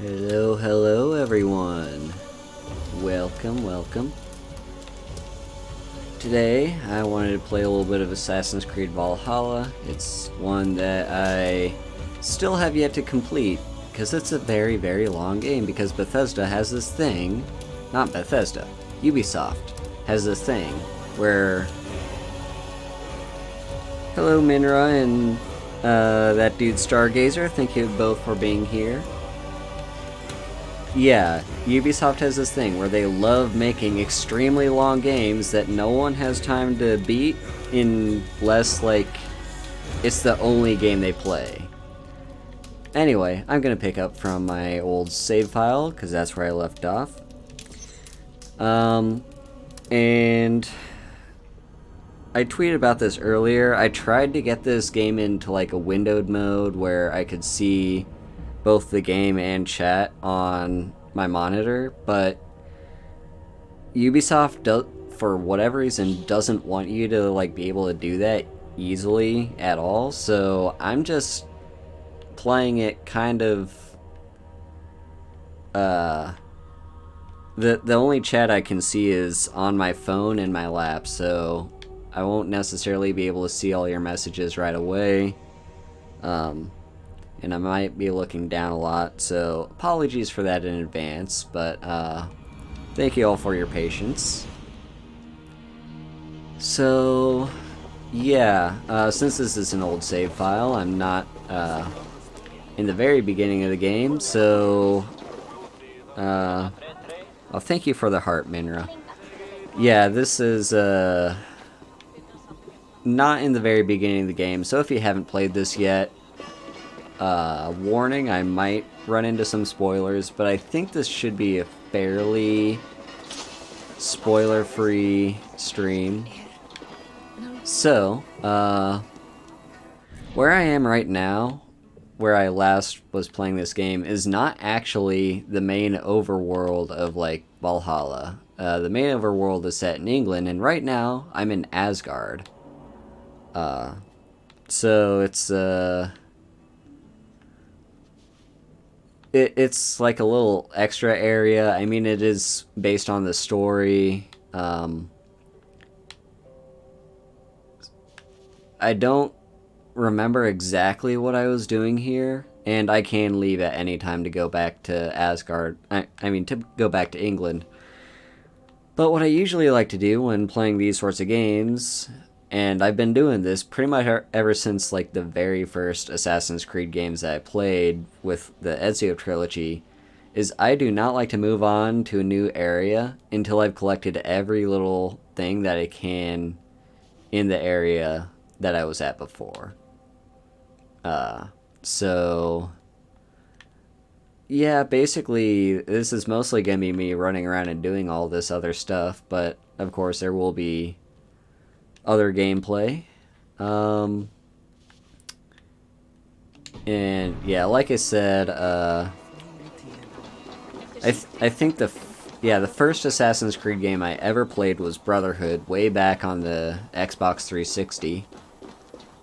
Hello, hello everyone. Welcome. Today, I wanted to play a little bit of Assassin's Creed Valhalla. It's one that I still have yet to complete, because it's a very, very long game, because Bethesda has this thing, not Bethesda, Ubisoft has this thing, where... Hello Minra and that dude Stargazer, thank you both for being here. Yeah, Ubisoft has this thing where they love making extremely long games that no one has time to beat unless, like, it's the only game they play. Anyway, I'm gonna pick up from my old save file, because that's where I left off. And I tweeted about this earlier. I tried to get this game into, like, a windowed mode where I could see both the game and chat on my monitor, but Ubisoft, for whatever reason, doesn't want you to like be able to do that easily at all, so I'm just playing it kind of the only chat I can see is on my phone in my lap, so I won't necessarily be able to see all your messages right away. And I might be looking down a lot, so apologies for that in advance, but thank you all for your patience. So, yeah, since this is an old save file, I'm not in the very beginning of the game, so oh, thank you for the heart, Minra. Yeah, this is not in the very beginning of the game, so if you haven't played this yet, warning, I might run into some spoilers, but I think this should be a fairly spoiler-free stream. So, where I am right now, where I last was playing this game, is not actually the main overworld of, like, Valhalla. The main overworld is set in England, and right now, I'm in Asgard. So it's, It's like a little extra area. I mean, it is based on the story. I don't remember exactly what I was doing here, and I can leave at any time to go back to Asgard. I mean, to go back to England. But what I usually like to do when playing these sorts of games, and I've been doing this pretty much ever since, like, the very first Assassin's Creed games that I played with the Ezio trilogy, is I do not like to move on to a new area until I've collected every little thing that I can in the area that I was at before. So... yeah, basically, this is mostly going to be me running around and doing all this other stuff, but, of course, there will be other gameplay. And yeah, like I said, I think the first Assassin's Creed game I ever played was Brotherhood, way back on the Xbox 360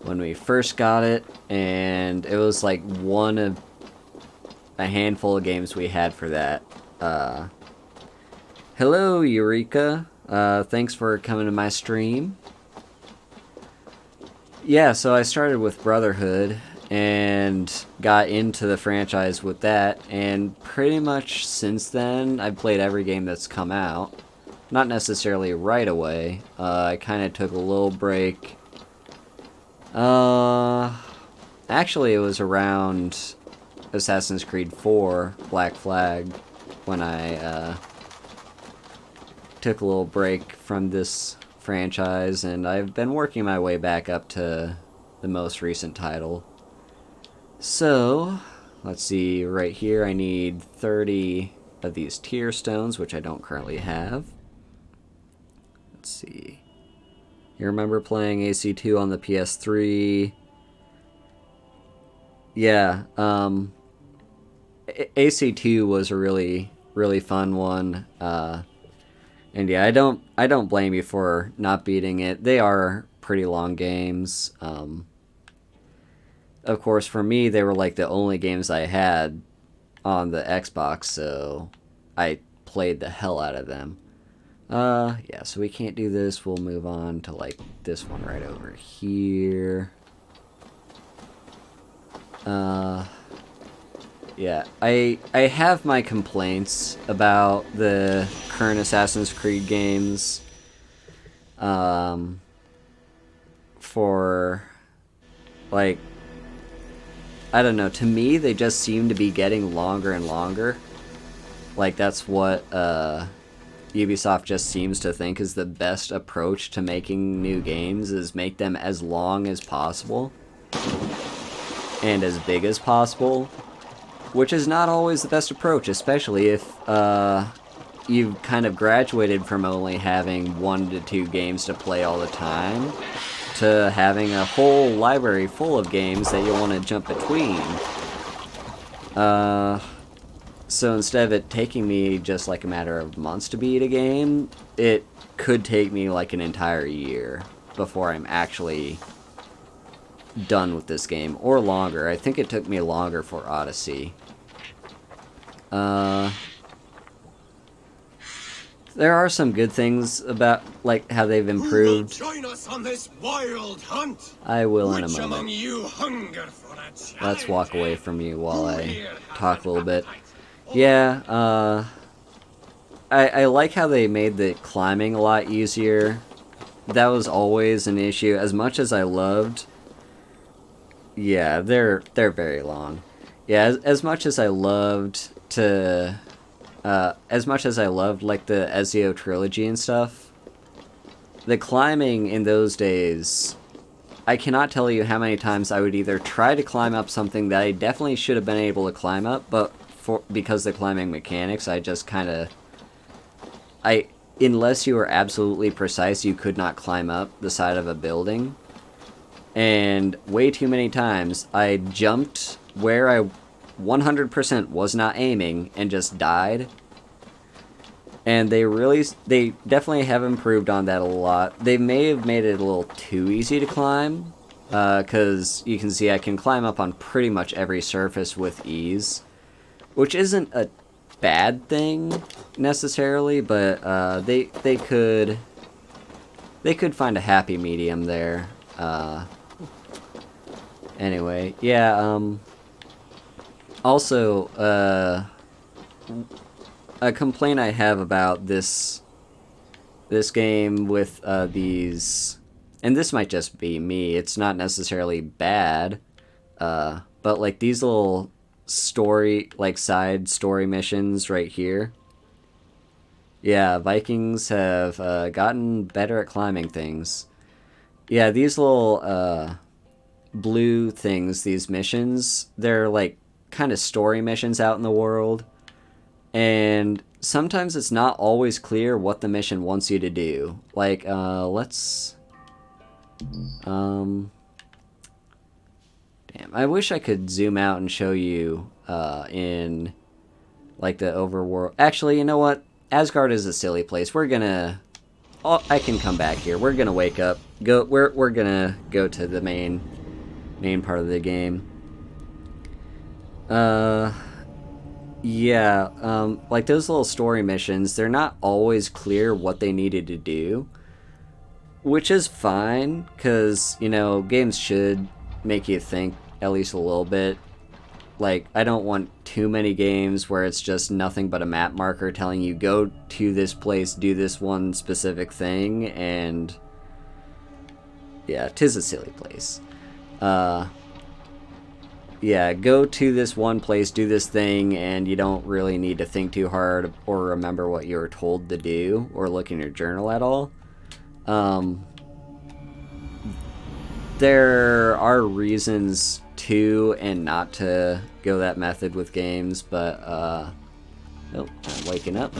when we first got it, and it was like one of a handful of games we had for that. Hello, Eureka. Thanks for coming to my stream. Yeah, so I started with Brotherhood and got into the franchise with that, and pretty much since then I've played every game that's come out. Not necessarily right away. I kind of took a little break. Actually, it was around Assassin's Creed 4 Black Flag when I took a little break from this franchise, and I've been working my way back up to the most recent title. So, let's see, right here I need 30 of these tier stones, which I don't currently have. Let's see. You remember playing AC2 on the PS3? Yeah, AC2 was a really, really fun one. And yeah, I don't blame you for not beating it. They are pretty long games. Of course, for me, they were like the only games I had on the Xbox, so I played the hell out of them. Yeah, so we can't do this. We'll move on to, like, this one right over here. Yeah, I have my complaints about the current Assassin's Creed games. For, like, I don't know, to me, they just seem to be getting longer and longer. Like, that's what, Ubisoft just seems to think is the best approach to making new games, is make them as long as possible and as big as possible, which is not always the best approach, especially if you've kind of graduated from only having 1 to 2 games to play all the time to having a whole library full of games that you want to jump between. So instead of it taking me just like a matter of months to beat a game, it could take me like an entire year before I'm actually done with this game, or longer. I think it took me longer for Odyssey. There are some good things about, like, how they've improved. Who will join us on this wild hunt? I will in a Which moment. among you hunger for a challenge? Let's walk away from you while Who I here talk has a little bit. appetite? Yeah, I like how they made the climbing a lot easier. That was always an issue. As much as I loved... Yeah, they're very long. Yeah, as much as I loved to... as much as I loved, like, the Ezio trilogy and stuff, the climbing in those days... I cannot tell you how many times I would either try to climb up something that I definitely should have been able to climb up, but because the climbing mechanics, I just kind of... Unless you were absolutely precise, you could not climb up the side of a building. And way too many times, I jumped where I 100% was not aiming and just died. And they definitely have improved on that a lot. They may have made it a little too easy to climb, because you can see I can climb up on pretty much every surface with ease, which isn't a bad thing necessarily, but they could find a happy medium there. Anyway, yeah. Also, a complaint I have about this game with these, and this might just be me, it's not necessarily bad, but like these little side story missions right here. Yeah, Vikings have gotten better at climbing things. Yeah, these little blue things, these missions, they're like kind of story missions out in the world. And sometimes it's not always clear what the mission wants you to do. Like, let's... Damn, I wish I could zoom out and show you in, like, the overworld. Actually, you know what? Asgard is a silly place. We're gonna... Oh, I can come back here. We're gonna wake up. We're gonna go to the main part of the game. Yeah, like those little story missions, they're not always clear what they needed to do, which is fine, because, you know, games should make you think at least a little bit. Like, I don't want too many games where it's just nothing but a map marker telling you go to this place, do this one specific thing, and yeah, 'tis a silly place. Yeah, go to this one place, do this thing, and you don't really need to think too hard or remember what you were told to do or look in your journal at all. There are reasons to and not to go that method with games, but, oh, I'm waking up.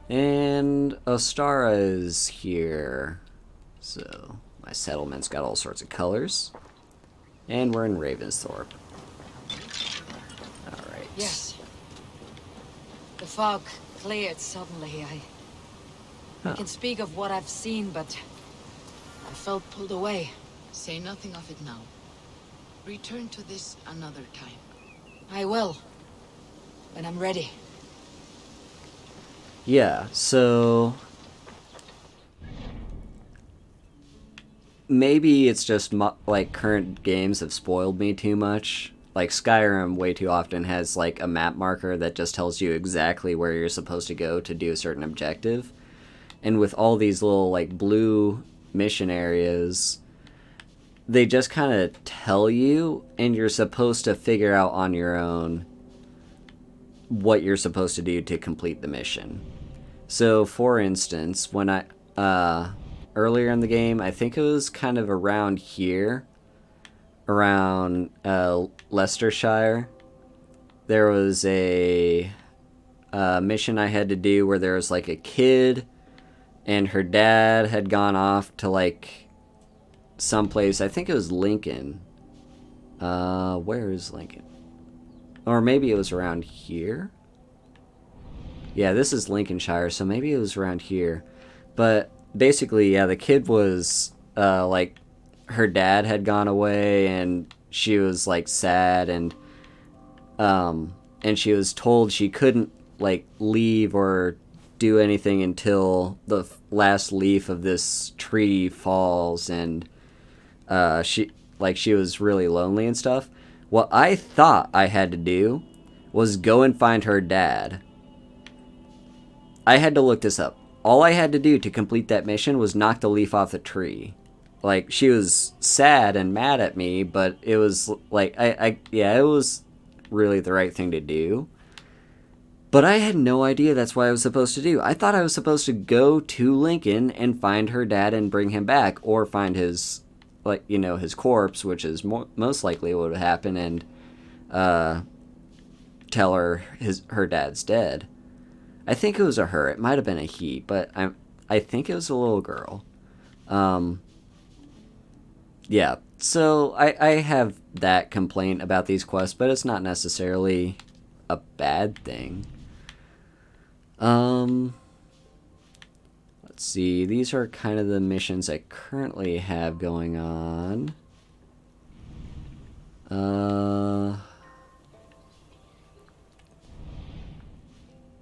And Ostara is here, so... My settlement's got all sorts of colors. And we're in Ravensthorpe. Alright. Yes. The fog cleared suddenly. I can speak of what I've seen, but I felt pulled away. Say nothing of it now. Return to this another time. I will. When I'm ready. Yeah, so maybe it's just like current games have spoiled me too much. Like Skyrim way too often has like a map marker that just tells you exactly where you're supposed to go to do a certain objective. And with all these little like blue mission areas, they just kind of tell you and you're supposed to figure out on your own what you're supposed to do to complete the mission. So for instance, when I earlier in the game, I think it was kind of around here, around Leicestershire, there was a mission I had to do where there was like a kid and her dad had gone off to like someplace. I think it was Lincoln. Where is Lincoln? Or maybe it was around here. Yeah, this is Lincolnshire, so maybe it was around here. But basically, yeah, the kid was like her dad had gone away and she was like sad and she was told she couldn't like leave or do anything until the last leaf of this tree falls, and she was really lonely and stuff. What I thought I had to do was go and find her dad. I had to look this up. All I had to do to complete that mission was knock the leaf off the tree. Like, she was sad and mad at me, but it was like it was really the right thing to do. But I had no idea that's what I was supposed to do. I thought I was supposed to go to Lincoln and find her dad and bring him back, or find his, like, you know, his corpse, which is most likely what would happen, and tell her her dad's dead. I think it was a her. It might have been a he, but I think it was a little girl. Yeah, so I have that complaint about these quests, but it's not necessarily a bad thing. Let's see. These are kind of the missions I currently have going on.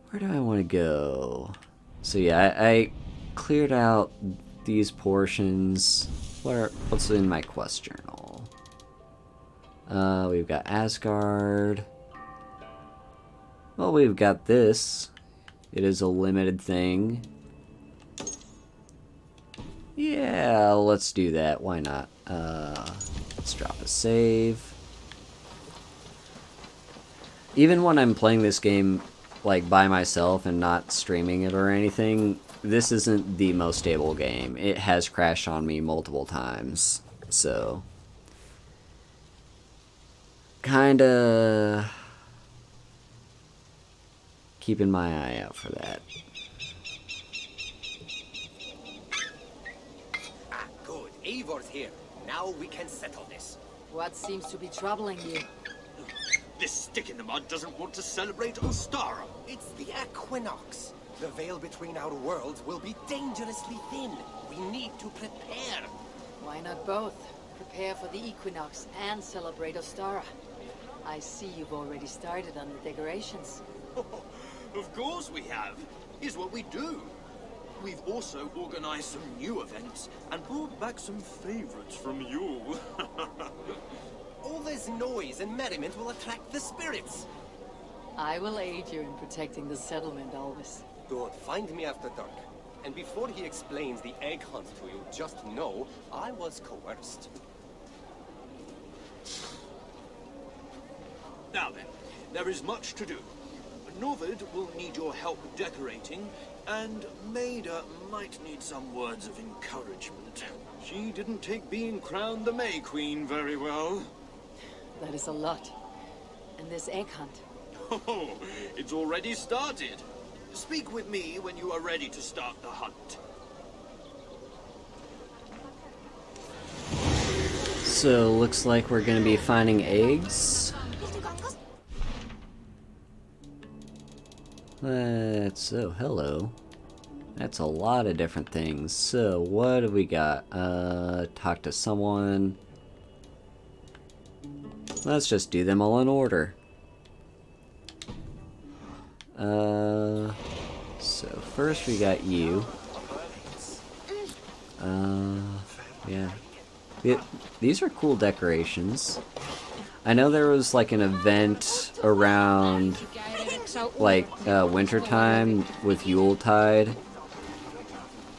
Where do I want to go? So yeah, I cleared out these portions. What's in my quest journal? We've got Asgard. Well, we've got this. It is a limited thing. Yeah, let's do that. Why not? Let's drop a save. Even when I'm playing this game like by myself and not streaming it or anything, this isn't the most stable game. It has crashed on me multiple times. So kinda keeping my eye out for that. Ah, good. Eivor's here. Now we can settle this. What seems to be troubling you? This stick in the mud doesn't want to celebrate Ostara. It's the equinox. The veil between our worlds will be dangerously thin. We need to prepare. Why not both? Prepare for the equinox and celebrate Ostara. I see you've already started on the decorations. Of course we have. Here's what we do. We've also organized some new events and brought back some favorites from you. All this noise and merriment will attract the spirits. I will aid you in protecting the settlement, Alvis. Good. Find me after dark. And before he explains the egg hunt to you, just know I was coerced. Now then, there is much to do. Norvid will need your help decorating, and Maida might need some words of encouragement. She didn't take being crowned the May Queen very well. That is a lot. And this egg hunt. Oh, it's already started. Speak with me when you are ready to start the hunt. So, looks like we're gonna be finding eggs. Hello. That's a lot of different things. So, what do we got? Talk to someone. Let's just do them all in order. So first we got you. Yeah. These are cool decorations. I know there was like an event around like wintertime with Yuletide.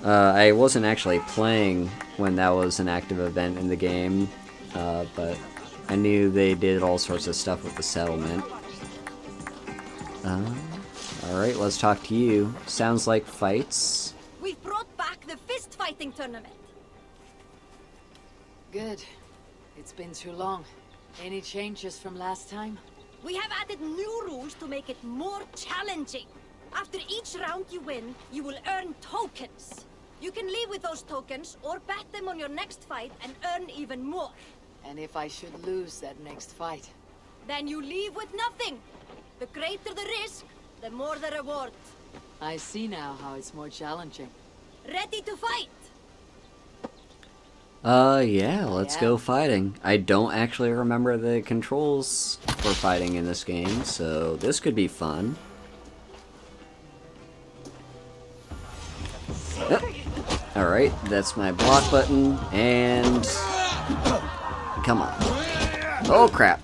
I wasn't actually playing when that was an active event in the game, but I knew they did all sorts of stuff with the settlement. Alright, let's talk to you. Sounds like fights. We've brought back the fist fighting tournament. Good. It's been too long. Any changes from last time? We have added new rules to make it more challenging. After each round you win, you will earn tokens. You can leave with those tokens or bet them on your next fight and earn even more. And if I should lose that next fight? Then you leave with nothing. The greater the risk, the more the reward. I see now how it's more challenging. Ready to fight? Yeah, let's go fighting. I don't actually remember the controls for fighting in this game, so this could be fun. Yep. Alright, that's my block button, and... Come on. Oh, crap.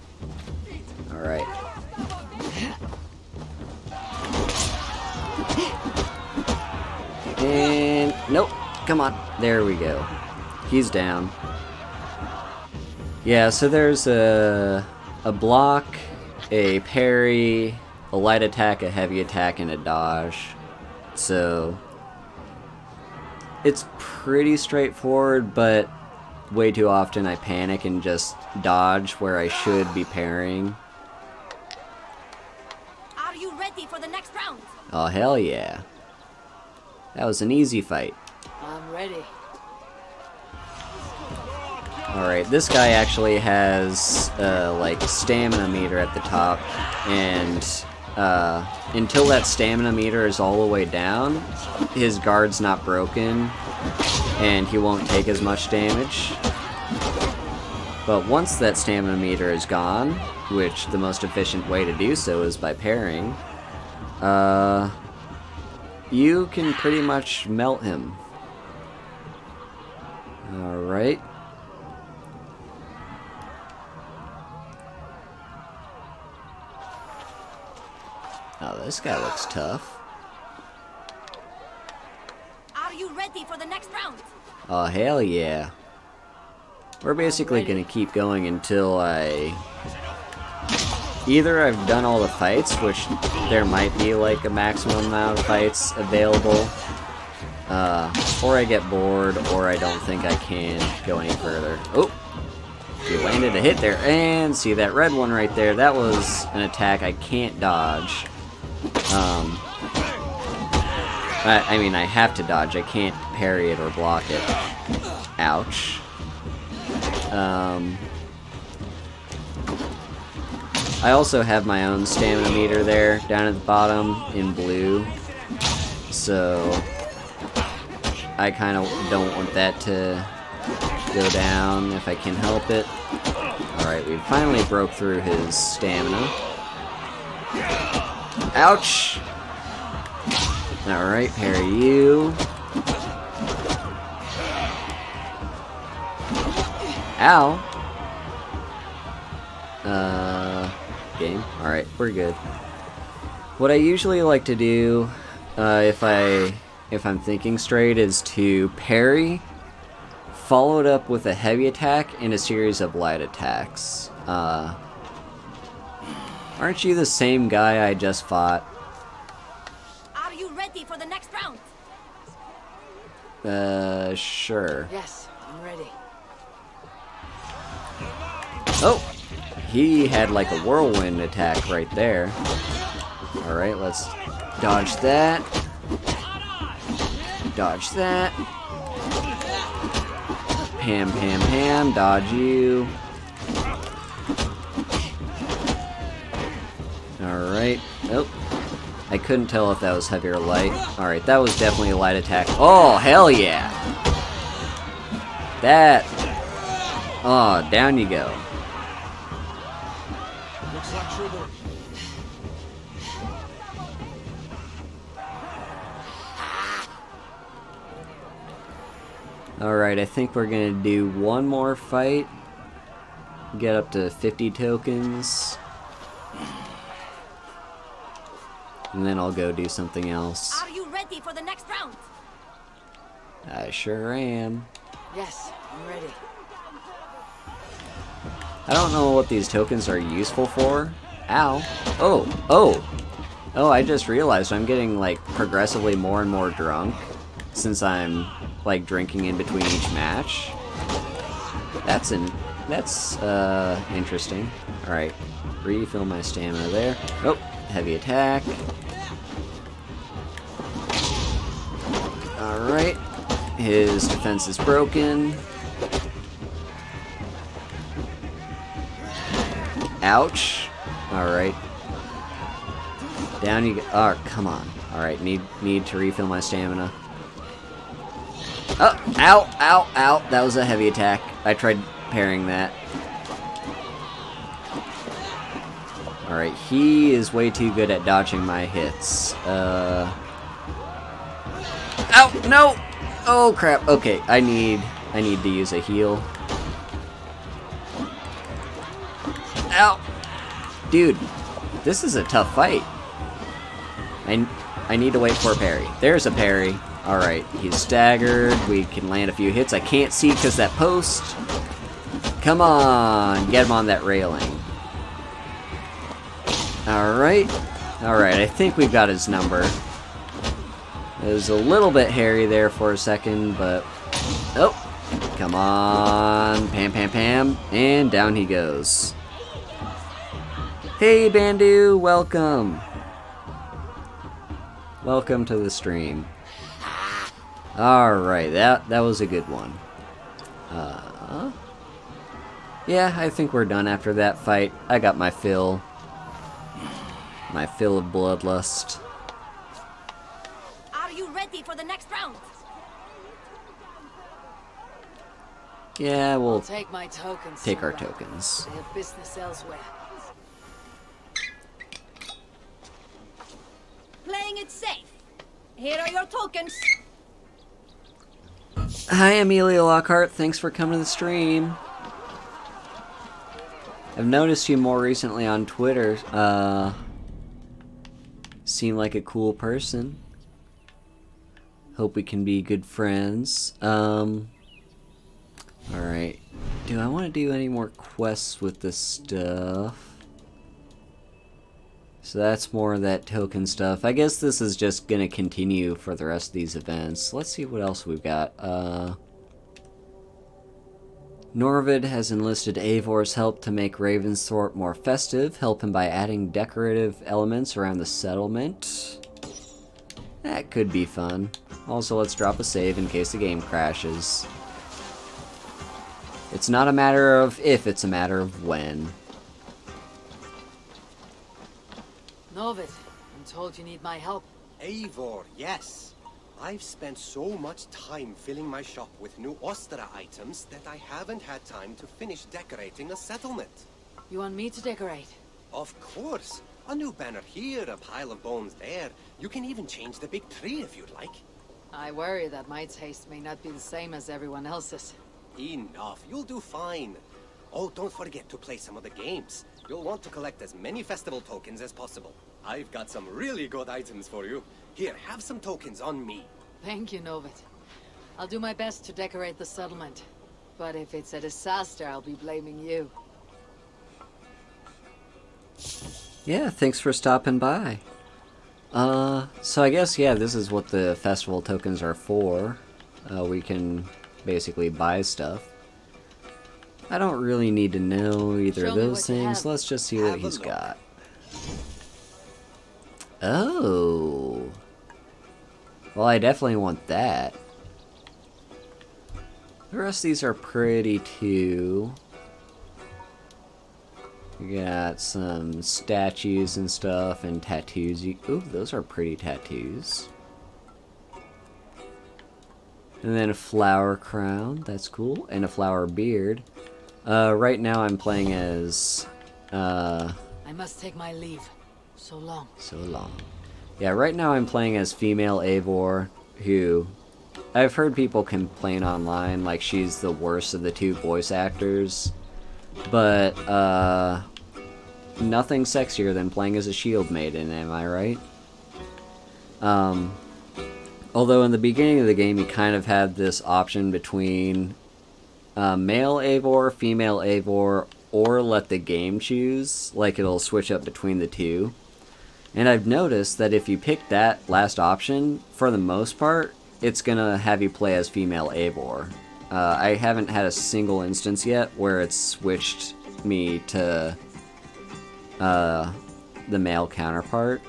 Alright. And... Nope. Come on. There we go. He's down. Yeah, so there's a block, a parry, a light attack, a heavy attack, and a dodge. So it's pretty straightforward, but way too often I panic and just dodge where I should be parrying. Are you ready for the next round? Oh, hell yeah. That was an easy fight. I'm ready. Alright, this guy actually has, like, stamina meter at the top, and, until that stamina meter is all the way down, his guard's not broken, and he won't take as much damage. But once that stamina meter is gone, which the most efficient way to do so is by parrying, you can pretty much melt him. Alright. Oh, this guy looks tough. Are you ready for the next round? Oh, hell yeah. We're basically gonna keep going until either I've done all the fights, which there might be like a maximum amount of fights available, or I get bored, or I don't think I can go any further. Oh! You landed a hit there, and see that red one right there, that was an attack I can't dodge. I mean, I have to dodge, I can't parry it or block it. Ouch. I also have my own stamina meter there, down at the bottom, in blue. So, I kind of don't want that to go down if I can help it. Alright, we finally broke through his stamina. Ouch! Alright, parry you. Ow! Game? Alright, we're good. What I usually like to do, if I'm thinking straight, is to parry, follow it up with a heavy attack and a series of light attacks. Aren't you the same guy I just fought? Are you ready for the next round? Sure. Yes, I'm ready. Oh! He had like a whirlwind attack right there. Alright, let's dodge that. Dodge that. Pam, pam, pam. Dodge you. Alright. Oh. I couldn't tell if that was heavy or light. Alright, that was definitely a light attack. Oh, hell yeah! That... Oh, down you go. Alright, I think we're gonna do one more fight. Get up to 50 tokens. And then I'll go do something else. Are you ready for the next round? I sure am. Yes, I'm ready. I don't know what these tokens are useful for. Ow. Oh, oh. Oh, I just realized I'm getting, like, progressively more and more drunk since I'm, like, drinking in between each match. That's interesting. Alright, refill my stamina there. Oh, heavy attack. Alright, his defense is broken. Ouch. Alright. Down you go. Oh, come on. Alright, need to refill my stamina. Oh, ow, ow, ow. That was a heavy attack. I tried parrying that. Alright, he is way too good at dodging my hits. Ow, no! Oh, crap. Okay, I need to use a heal. Ow! Dude, this is a tough fight. I need to wait for a parry. There's a parry. Alright, he's staggered. We can land a few hits. I can't see because that post. Come on, get him on that railing. Alright. Alright, I think we've got his number. It was a little bit hairy there for a second, but... Oh, come on. Pam, pam, pam. And down he goes. Hey, Bandu, welcome. Welcome to the stream. Alright, that was a good one. Yeah, I think we're done after that fight. I got my fill. My fill of bloodlust. Are you ready for the next round? Yeah, I'll we'll take my tokens. take our somewhere. tokens. They have business elsewhere. Playing it safe. Here are your tokens. Hi, Amelia Lockhart. Thanks for coming to the stream. I've noticed you more recently on Twitter. Seem like a cool person. Hope we can be good friends. Alright. Do I want to do any more quests with this stuff? So that's more of that token stuff. I guess this is just gonna continue for the rest of these events. Let's see what else we've got. Norvid has enlisted Eivor's help to make Ravensthorpe more festive. Help him by adding decorative elements around the settlement. That could be fun. Also, let's drop a save in case the game crashes. It's not a matter of if, it's a matter of when. Novid, I'm told you need my help. Eivor, yes. I've spent so much time filling my shop with new Ostra items that I haven't had time to finish decorating a settlement. You want me to decorate? Of course. A new banner here, a pile of bones there. You can even change the big tree if you'd like. I worry that my taste may not be the same as everyone else's. Enough, you'll do fine. Oh, don't forget to play some of the games. You'll want to collect as many festival tokens as possible. I've got some really good items for you. Here, have some tokens on me. Thank you, Novid. I'll do my best to decorate the settlement. But if it's a disaster, I'll be blaming you. Yeah, thanks for stopping by. So I guess, yeah, this is what the festival tokens are for. We can basically buy stuff. I don't really need to know either of Show me those what you things. have. Let's just see what Have a he's look. got. Oh. Well, I definitely want that. The rest of these are pretty too. We got some statues and stuff and tattoos. Ooh, those are pretty tattoos. And then a flower crown. That's cool. And a flower beard. Right now I'm playing as... I must take my leave. So long. So long. Yeah, right now I'm playing as female Eivor, who I've heard people complain online like she's the worst of the two voice actors, but nothing sexier than playing as a shield maiden, am I right? Although in the beginning of the game you kind of have this option between male Eivor, female Eivor, or let the game choose, like it'll switch up between the two. And I've noticed that if you pick that last option, for the most part, it's gonna have you play as female Eivor. I haven't had a single instance yet where it's switched me to the male counterpart.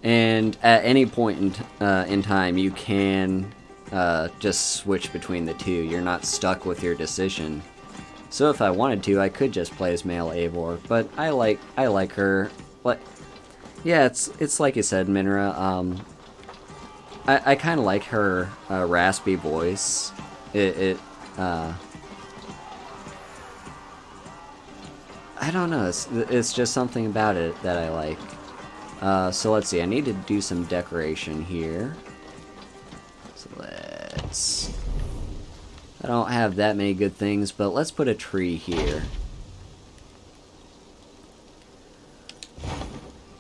And at any point in time, you can just switch between the two. You're not stuck with your decision. So if I wanted to, I could just play as male Eivor. But I like her. But yeah, it's like you said, Minra. I kind of like her raspy voice. I don't know. It's just something about it that I like. So let's see. I need to do some decoration here. So let's. I don't have that many good things, but let's put a tree here.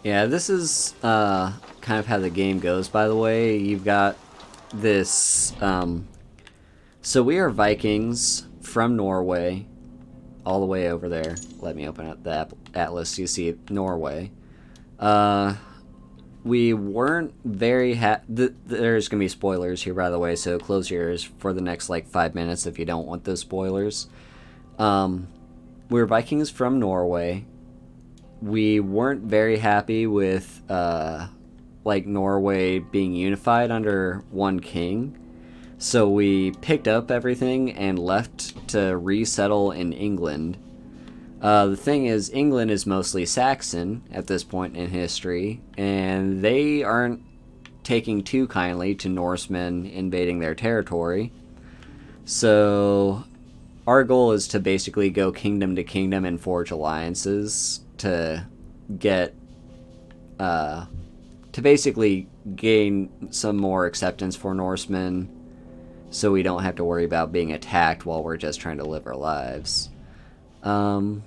Yeah, this is kind of how the game goes, by the way. You've got this... so we are Vikings from Norway, all the way over there. Let me open up the atlas so you see Norway. We weren't very there's gonna be spoilers here, by the way, so close your ears for the next, like, 5 minutes if you don't want those spoilers. We're Vikings from Norway. We weren't very happy with, like, Norway being unified under one king. So we picked up everything and left to resettle in England. The thing is, England is mostly Saxon at this point in history, and they aren't taking too kindly to Norsemen invading their territory. So our goal is to basically go kingdom to kingdom and forge alliances to get to basically gain some more acceptance for Norsemen, so we don't have to worry about being attacked while we're just trying to live our lives. And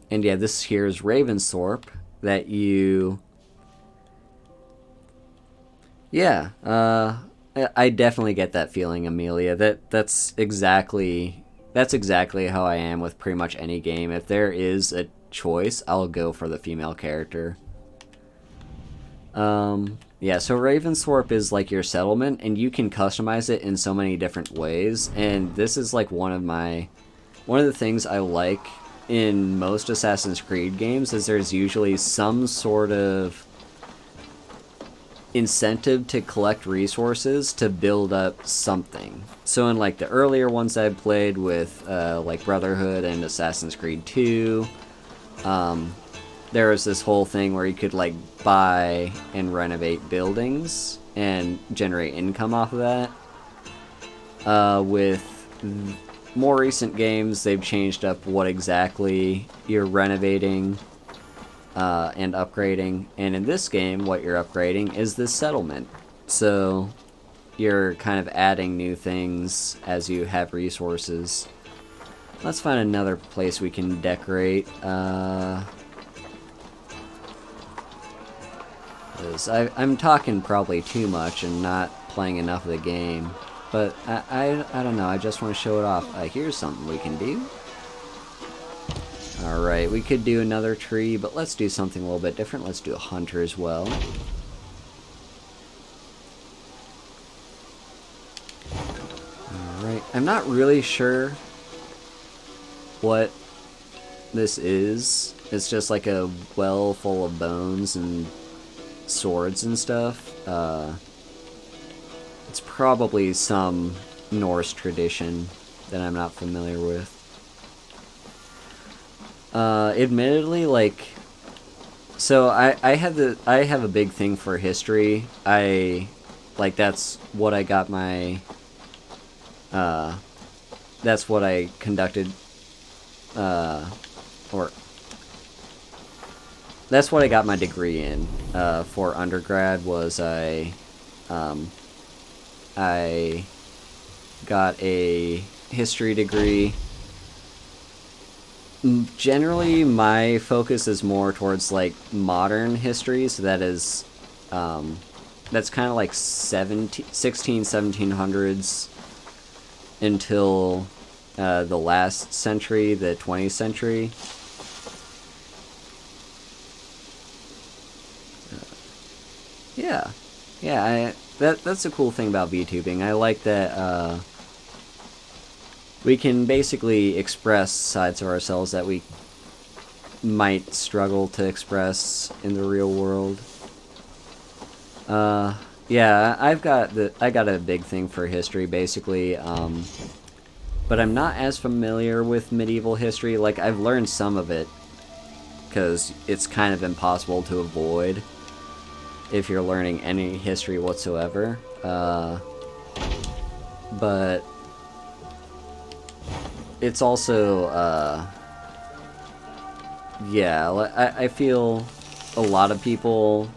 yeah, this here is Ravensthorpe that you... Yeah, I definitely get that feeling, Amelia. That's exactly how I am with pretty much any game. If there is a choice, I'll go for the female character. Yeah, so Ravensthorpe is like your settlement, and you can customize it in so many different ways, and this is like one of the things I like in most Assassin's Creed games is there's usually some sort of incentive to collect resources to build up something. So in like the earlier ones I've played with like Brotherhood and Assassin's Creed 2, there was this whole thing where you could like buy and renovate buildings and generate income off of that. With more recent games, they've changed up what exactly you're renovating and upgrading. And in this game, what you're upgrading is this settlement. So you're kind of adding new things as you have resources. Let's find another place we can decorate. I'm talking probably too much and not playing enough of the game. But I don't know, I just want to show it off. Here's something we can do. Alright, we could do another tree, but let's do something a little bit different. Let's do a hunter as well. Alright, I'm not really sure what this is. It's just like a well full of bones and swords and stuff. It's probably some Norse tradition that I'm not familiar with. Admittedly, like, so I have a big thing for history. That's what I got my, that's what I conducted, or that's what I got my degree in for undergrad. Was I got a history degree. Generally, my focus is more towards like modern history, so that is that's kind of like 1700s until the last century, the 20th century. Yeah, yeah. That's a cool thing about VTubing. I like that we can basically express sides of ourselves that we might struggle to express in the real world. Yeah, I got a big thing for history, basically. But I'm not as familiar with medieval history. Like, I've learned some of it, because it's kind of impossible to avoid if you're learning any history whatsoever. But it's also, yeah, I feel a lot of people,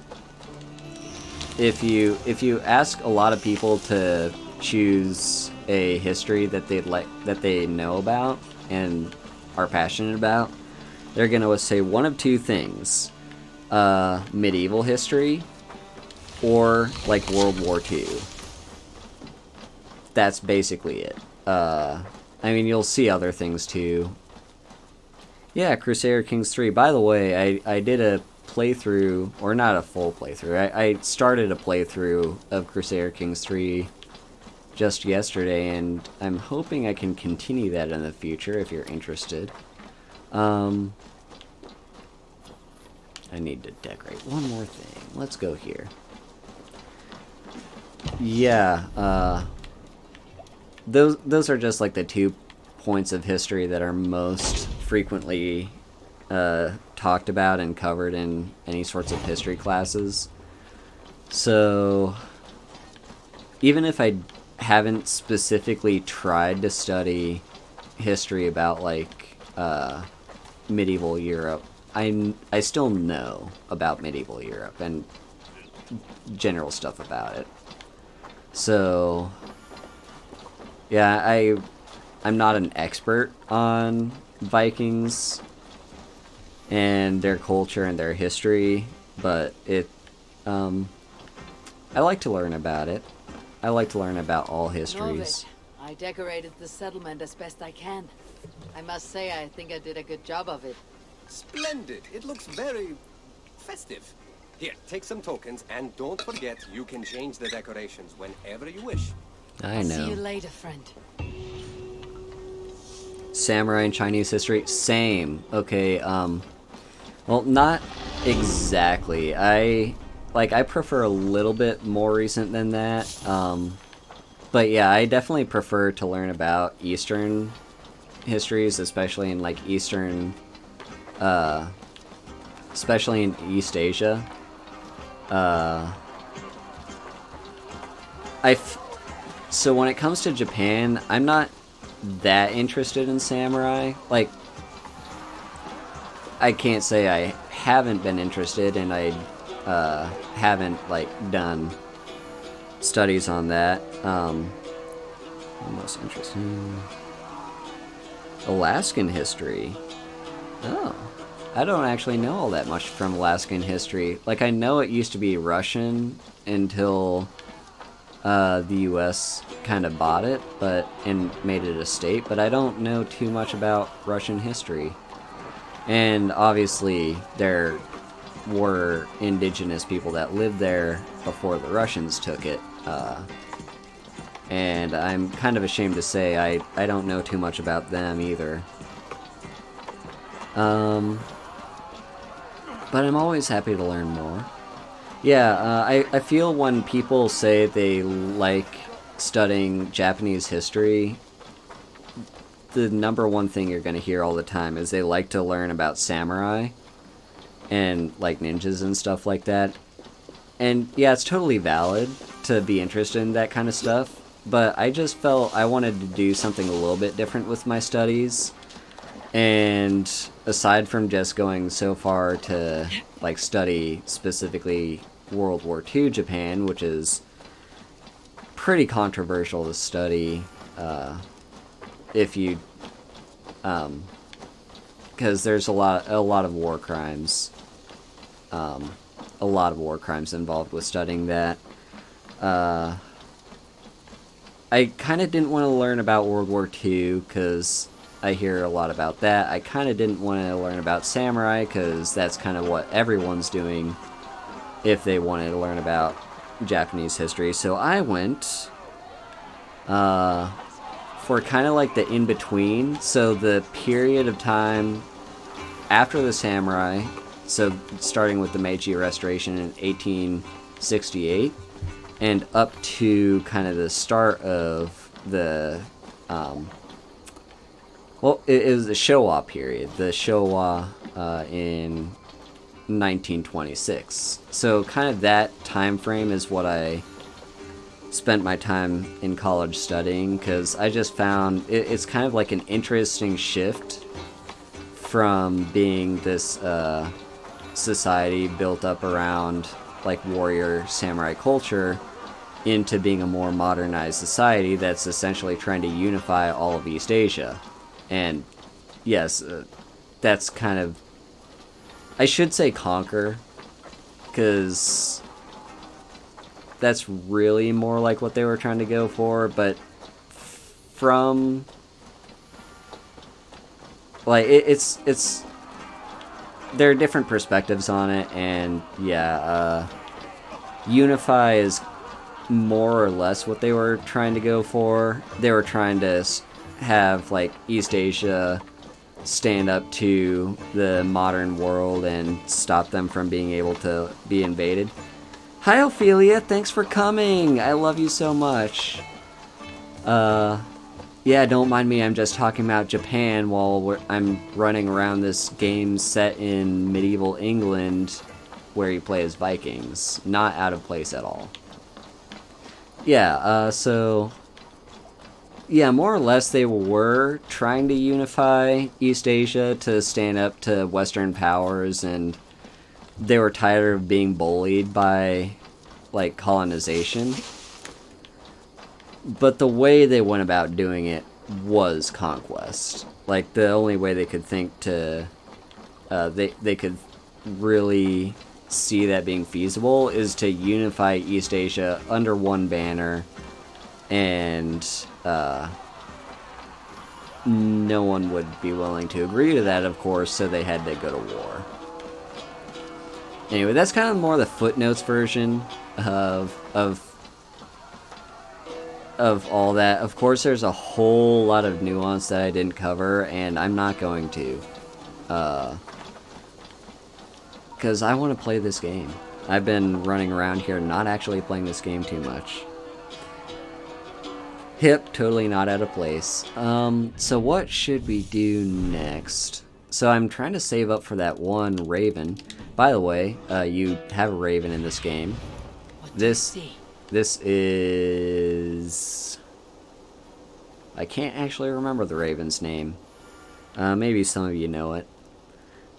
if you ask a lot of people to choose a history that they know about and are passionate about, they're gonna say one of two things: medieval history or like World War II. That's basically it. I mean, you'll see other things too. Yeah, Crusader Kings 3. By the way, I did a playthrough, or not a full playthrough. I started a playthrough of Crusader Kings 3 just yesterday, and I'm hoping I can continue that in the future if you're interested. I need to decorate one more thing. Let's go here. Yeah, those are just like the 2 points of history that are most frequently talked about and covered in any sorts of history classes. So even if I haven't specifically tried to study history about like medieval Europe, I still know about medieval Europe and general stuff about it. So yeah, I'm not an expert on Vikings and their culture and their history, but I like to learn about it. I like to learn about all histories. Norbert, I decorated the settlement as best I can. I must say, I think I did a good job of it. Splendid. It looks very festive. Here, take some tokens, and don't forget you can change the decorations whenever you wish. I know. See you later, friend. Samurai and Chinese history, same. Okay, well, not exactly. I prefer a little bit more recent than that. But yeah, I definitely prefer to learn about Eastern histories, especially in like especially in East Asia. So when it comes to Japan, I'm not that interested in samurai. Like, I can't say I haven't been interested, and I haven't like done studies on that. Most interesting, Alaskan history. Oh, I don't actually know all that much from Alaskan history. Like, I know it used to be Russian until the U.S. kind of bought it, and made it a state. But I don't know too much about Russian history. And obviously, there were indigenous people that lived there before the Russians took it. And I'm kind of ashamed to say I don't know too much about them either. But I'm always happy to learn more. Yeah, I feel when people say they like studying Japanese history, the number one thing you're going to hear all the time is they like to learn about samurai and like ninjas and stuff like that. And yeah, it's totally valid to be interested in that kind of stuff, but I just felt I wanted to do something a little bit different with my studies. And aside from just going so far to like study specifically World War II Japan, which is pretty controversial to study, if you, because there's a lot of war crimes, involved with studying that. I kind of didn't want to learn about World War II because I hear a lot about that. I kind of didn't want to learn about samurai because that's kind of what everyone's doing if they wanted to learn about Japanese history. So I went for kind of like the in-between. So the period of time after the samurai, so starting with the Meiji Restoration in 1868, and up to kind of the start of the, it was the Showa period. The Showa in 1926. So kind of that time frame is what I spent my time in college studying, because I just found it's kind of like an interesting shift from being this society built up around like warrior samurai culture into being a more modernized society that's essentially trying to unify all of East Asia. And yes, that's kind of, I should say conquer, because that's really more like what they were trying to go for, but from like it's there are different perspectives on it, and yeah, unify is more or less what they were trying to go for. They were trying to have like East Asia stand up to the modern world and stop them from being able to be invaded. Hi Ophelia, thanks for coming. I love you so much. Yeah, don't mind me, I'm just talking about Japan while I'm running around this game set in medieval England where you play as Vikings. Not out of place at all. Yeah, so yeah, more or less they were trying to unify East Asia to stand up to Western powers, and they were tired of being bullied by, like, colonization. But the way they went about doing it was conquest. Like, the only way they could think to... they could really see that being feasible is to unify East Asia under one banner, and no one would be willing to agree to that, of course, so they had to go to war. Anyway, that's kind of more the footnotes version of all that. Of course, there's a whole lot of nuance that I didn't cover, and I'm not going to. Because I want to play this game. I've been running around here not actually playing this game too much. Yep, totally not out of place. So what should we do next? So I'm trying to save up for that one raven. By the way, you have a raven in this game. This is... I can't actually remember the raven's name. Maybe some of you know it.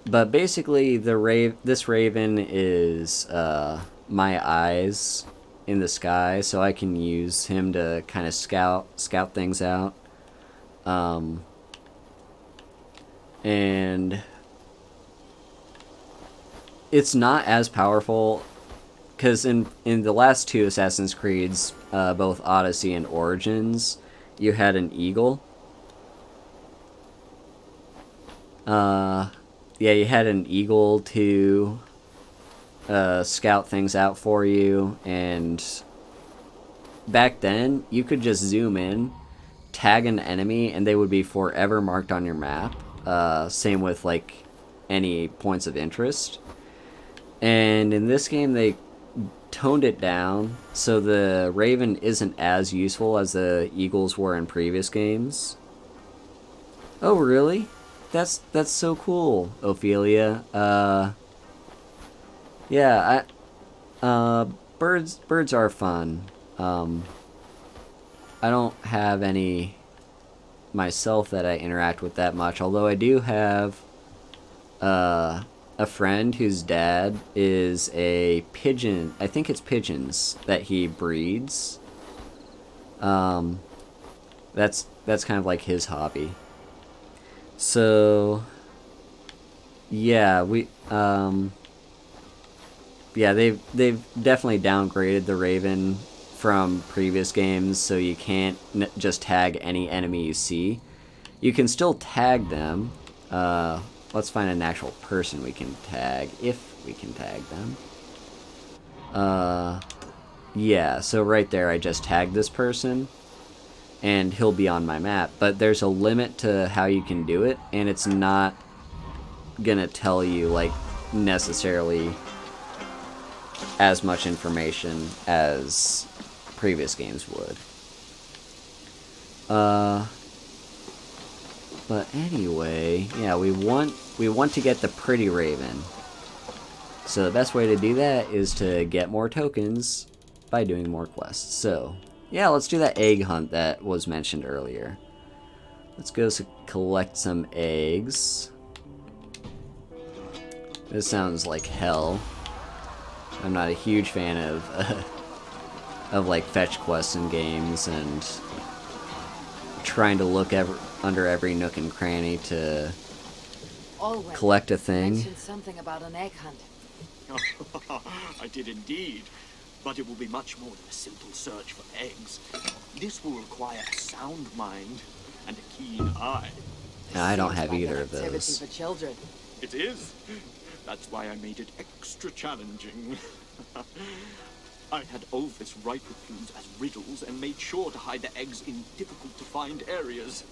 But basically, this raven is my eyes in the sky, so I can use him to kind of scout things out. And it's not as powerful, because in the last two Assassin's Creeds, both Odyssey and Origins, you had an eagle. Yeah, you had an eagle to scout things out for you, and back then you could just zoom in, tag an enemy, and they would be forever marked on your map. Same with like any points of interest. And in this game they toned it down, so the raven isn't as useful as the eagles were in previous games. Oh really? That's so cool, Ophelia. Yeah, birds are fun. I don't have any myself that I interact with that much, although I do have a friend whose dad is a pigeon. I think it's pigeons that he breeds. That's kind of like his hobby. So yeah, they've definitely downgraded the Raven from previous games, so you can't just tag any enemy you see. You can still tag them. Let's find an actual person we can tag, if we can tag them. Yeah, so right there I just tagged this person, and he'll be on my map. But there's a limit to how you can do it, and it's not gonna tell you, like, necessarily as much information as previous games would. But anyway, yeah, we want to get the pretty Raven. So the best way to do that is to get more tokens by doing more quests. So, yeah, let's do that egg hunt that was mentioned earlier. Let's go collect some eggs. This sounds like hell. I'm not a huge fan of like fetch quests in games and trying to look under every nook and cranny to Alwyn collect a thing. mentioned something about an egg hunt. I did indeed. But it will be much more than a simple search for eggs. This will require a sound mind and a keen eye. I don't Seems have like either an of activity those. for children. It is. That's why I made it extra challenging. I had Olvis write the clues as riddles and made sure to hide the eggs in difficult-to-find areas.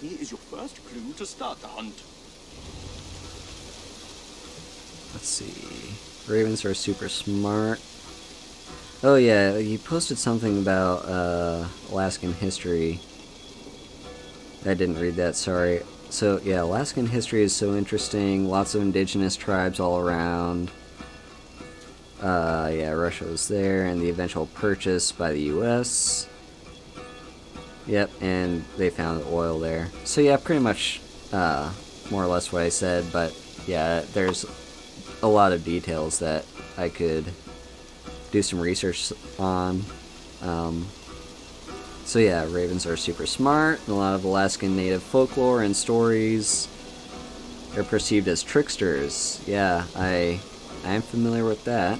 Here is your first clue to start the hunt. Let's see. Ravens are super smart. Oh yeah, you posted something about Alaskan history. I didn't read that, sorry. So yeah, Alaskan history is so interesting. Lots of indigenous tribes all around. Yeah, Russia was there, and the eventual purchase by the U.S. Yep, and they found oil there. So yeah, pretty much more or less what I said, but yeah, there's a lot of details that I could do some research on. So yeah, ravens are super smart. A lot of Alaskan native folklore and stories are perceived as tricksters. Yeah, I am familiar with that.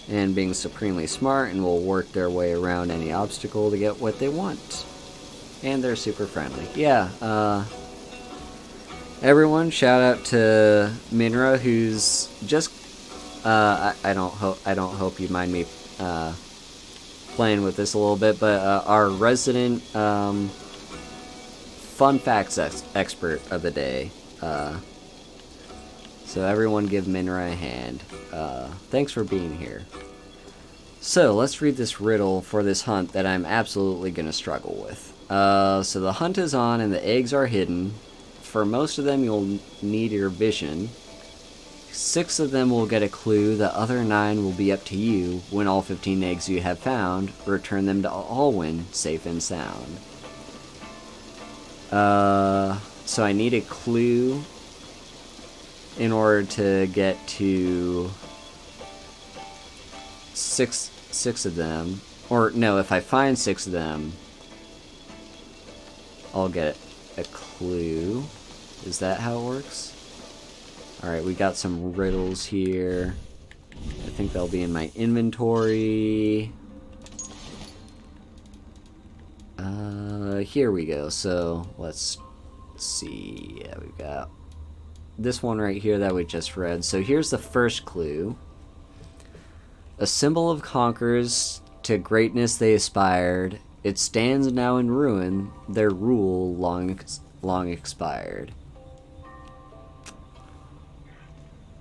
And being supremely smart and will work their way around any obstacle to get what they want. And they're super friendly. Yeah, everyone, shout out to Minra, who's just I don't hope you mind me playing with this a little bit, but our resident fun facts expert of the day. So everyone give Minra a hand. Thanks for being here. So let's read this riddle for this hunt that I'm absolutely going to struggle with. So the hunt is on and the eggs are hidden. For most of them you'll need your vision. 6 of them will get a clue, the other 9 will be up to you. When all 15 eggs you have found, return them to Alwyn, safe and sound. So I need a clue in order to get to 6 of them. Or, no, if I find 6 of them, I'll get a clue. Is that how it works? Alright, we got some riddles here. I think they'll be in my inventory. Here we go. So, let's see. Yeah, we've got this one right here that we just read. So here's the first clue. A symbol of conquerors, to greatness they aspired. It stands now in ruin, their rule long expired.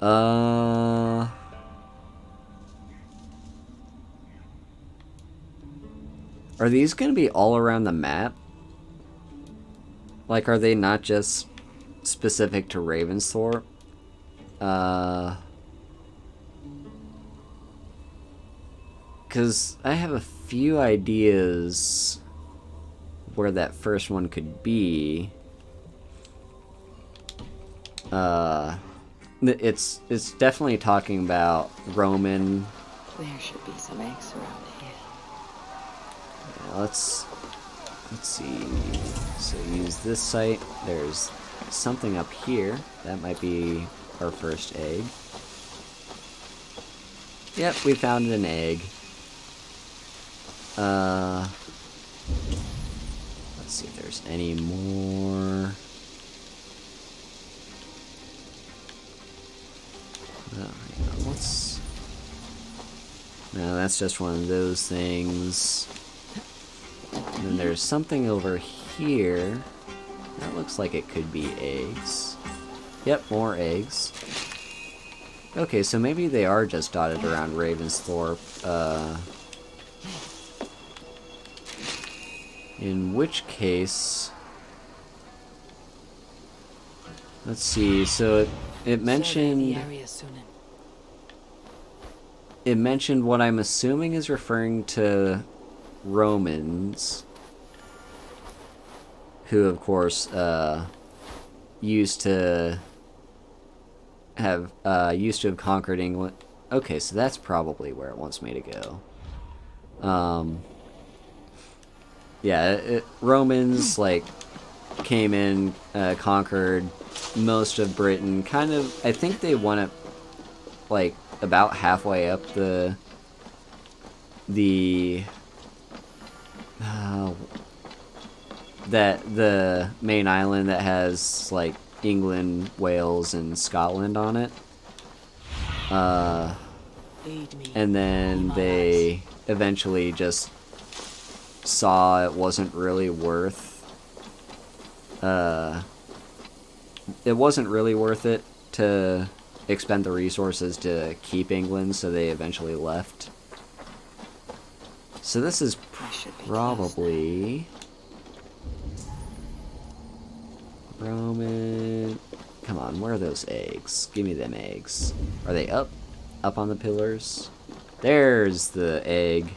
Are these gonna be all around the map? Like, are they not just specific to Ravensthorpe? Because I have a few ideas where that first one could be. It's definitely talking about Roman. There should be some eggs around here. Yeah, let's see. So use this site. There's something up here. That might be our first egg. Yep, we found an egg. Let's see if there's any more. Hang on, let's... No, that's just one of those things. And then there's something over here. That looks like it could be eggs. Yep, more eggs. Okay, so maybe they are just dotted around Ravensthorpe. In which case... Let's see, so it mentioned... It mentioned what I'm assuming is referring to Romans, who of course used to have conquered England. Okay, so that's probably where it wants me to go. Yeah, Romans like came in, conquered most of Britain. Kind of, I think they won it like about halfway up the main island that has like England, Wales, and Scotland on it. And then they eventually just saw it wasn't really worth it to expend the resources to keep England, so they eventually left. So this is probably Roman. Come on, where are those eggs? Give me them eggs. Are they up? Up on the pillars? There's the egg.